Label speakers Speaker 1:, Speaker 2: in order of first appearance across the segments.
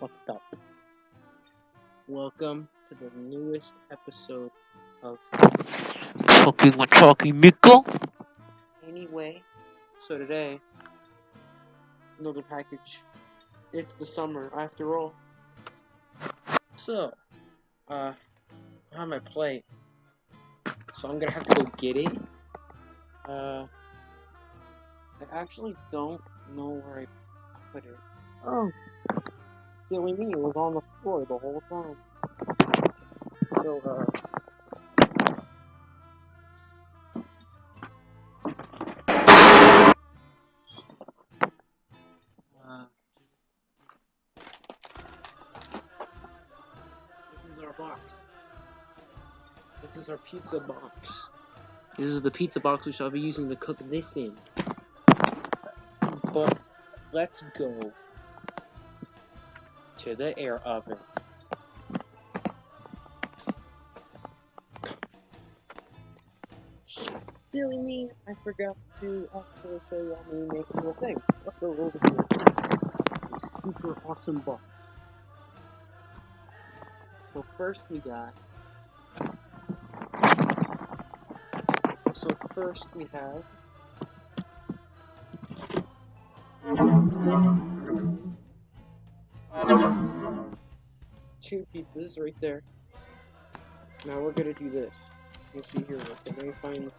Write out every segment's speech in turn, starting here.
Speaker 1: What's up? Welcome to the newest episode of Takimeko. Anyway, so today, another package. It's the summer after all. So, I have my plate. So I'm gonna have to go get it. I actually don't know where I put it. Oh, silly me, it was on the floor the whole time. So, uh, this is our box. This is our pizza box. This is the pizza box we shall be using to cook this in. But let's go to the air oven. Silly me, I forgot to actually show you how me making the thing. Let's go over here. A super awesome box. So first we got. We have. Two pizzas right there. Now we're gonna do this. You see here, let me find.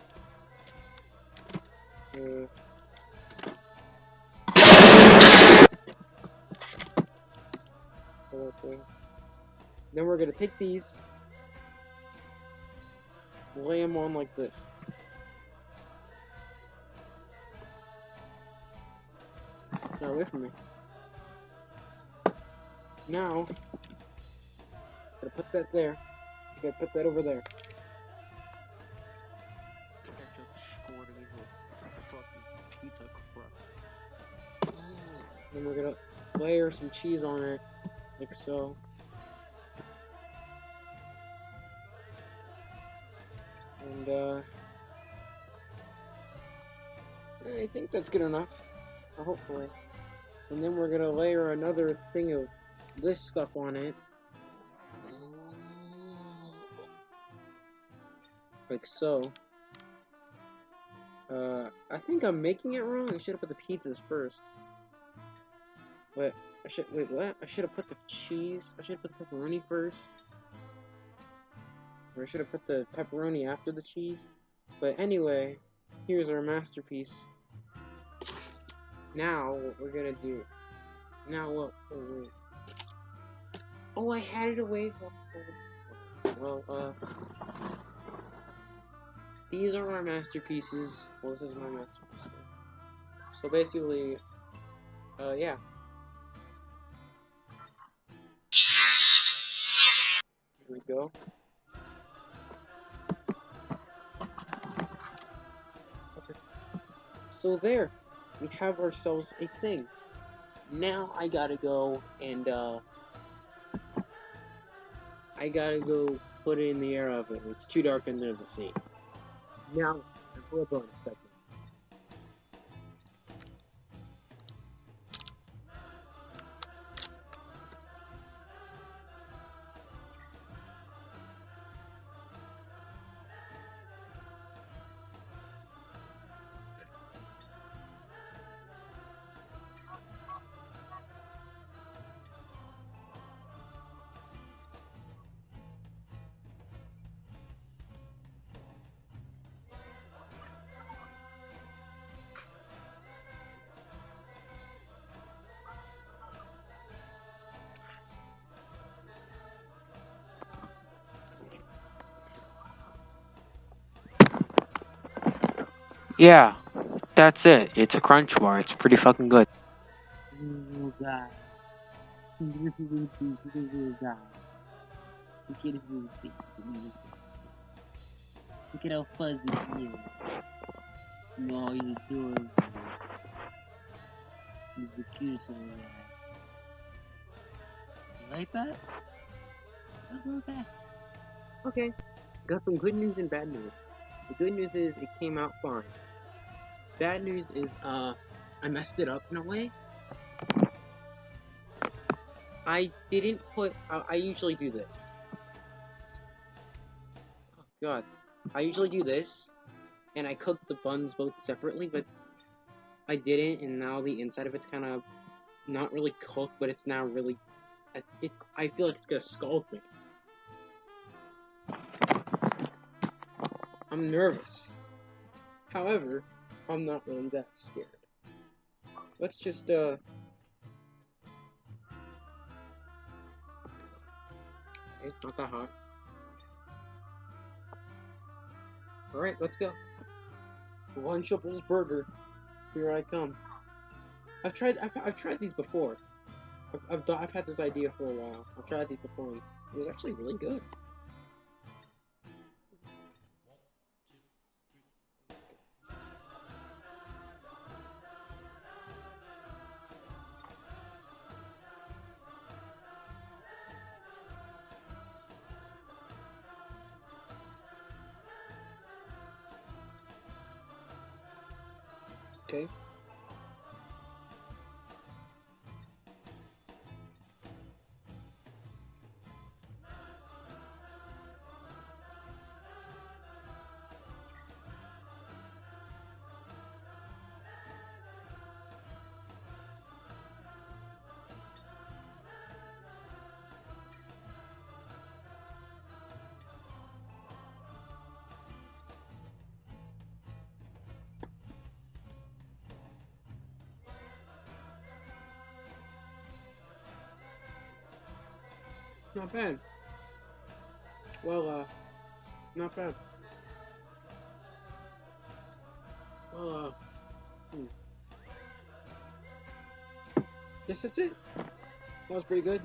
Speaker 1: Then we're gonna take these, lay them on like this. Now away from me. Now, gotta put that there. You gotta put that over there. Then we're gonna layer some cheese on it, like so. And I think that's good enough, hopefully. And then we're gonna layer another thing of this stuff on it, like so. I think I'm making it wrong. I should have put the pizzas first. But wait, what? I should have put the cheese. I should have put the pepperoni first. Or I should have put the pepperoni after the cheese. But anyway, here's our masterpiece. Now, what we're gonna do. Now, what? Oh, wait. Oh, I had it away from. Well, these are our masterpieces. Well, this is my masterpiece. So basically, yeah. Here we go. Okay. So there, we have ourselves a thing. Now I gotta go and I gotta go put it in the air oven. It's too dark under the sea. Now, hold on a second.
Speaker 2: Yeah, that's it. It's a crunch bar. It's pretty fucking good.
Speaker 1: Oh god. Look at how fuzzy he is. No, he's adorable. He's the cutest little guy. You like that? Okay. Okay. Got some good news and bad news. The good news is it came out fine. Bad news is I messed it up in a way. I didn't put. I usually do this. Oh God, I usually do this, and I cook the buns both separately, but I didn't, and now the inside of it's kind of not really cooked, but it's now really. I feel like it's gonna scald me. I'm nervous. However, I'm not really that scared. Let's just Okay, it's not that hot. Alright, let's go. Lunchables burger. Here I come. I've tried these before. I've had this idea for a while. I've tried these before and it was actually really good. Okay. Not bad. Well, not bad. Well, guess that's it. That was pretty good.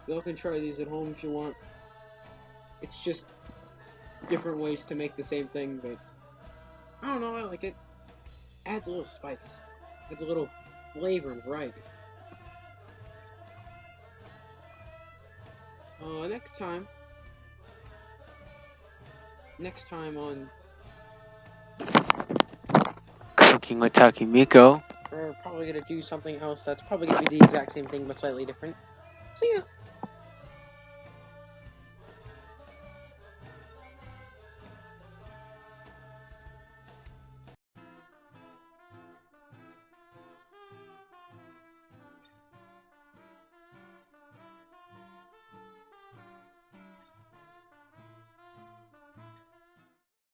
Speaker 1: Y'all can try these at home if you want. It's just different ways to make the same thing, but I don't know, I like it. Adds a little spice. Adds a little flavor and variety. Next time on
Speaker 2: Cooking with Takimeko.
Speaker 1: we're probably gonna do something else that's probably gonna be the exact same thing but slightly different. See ya!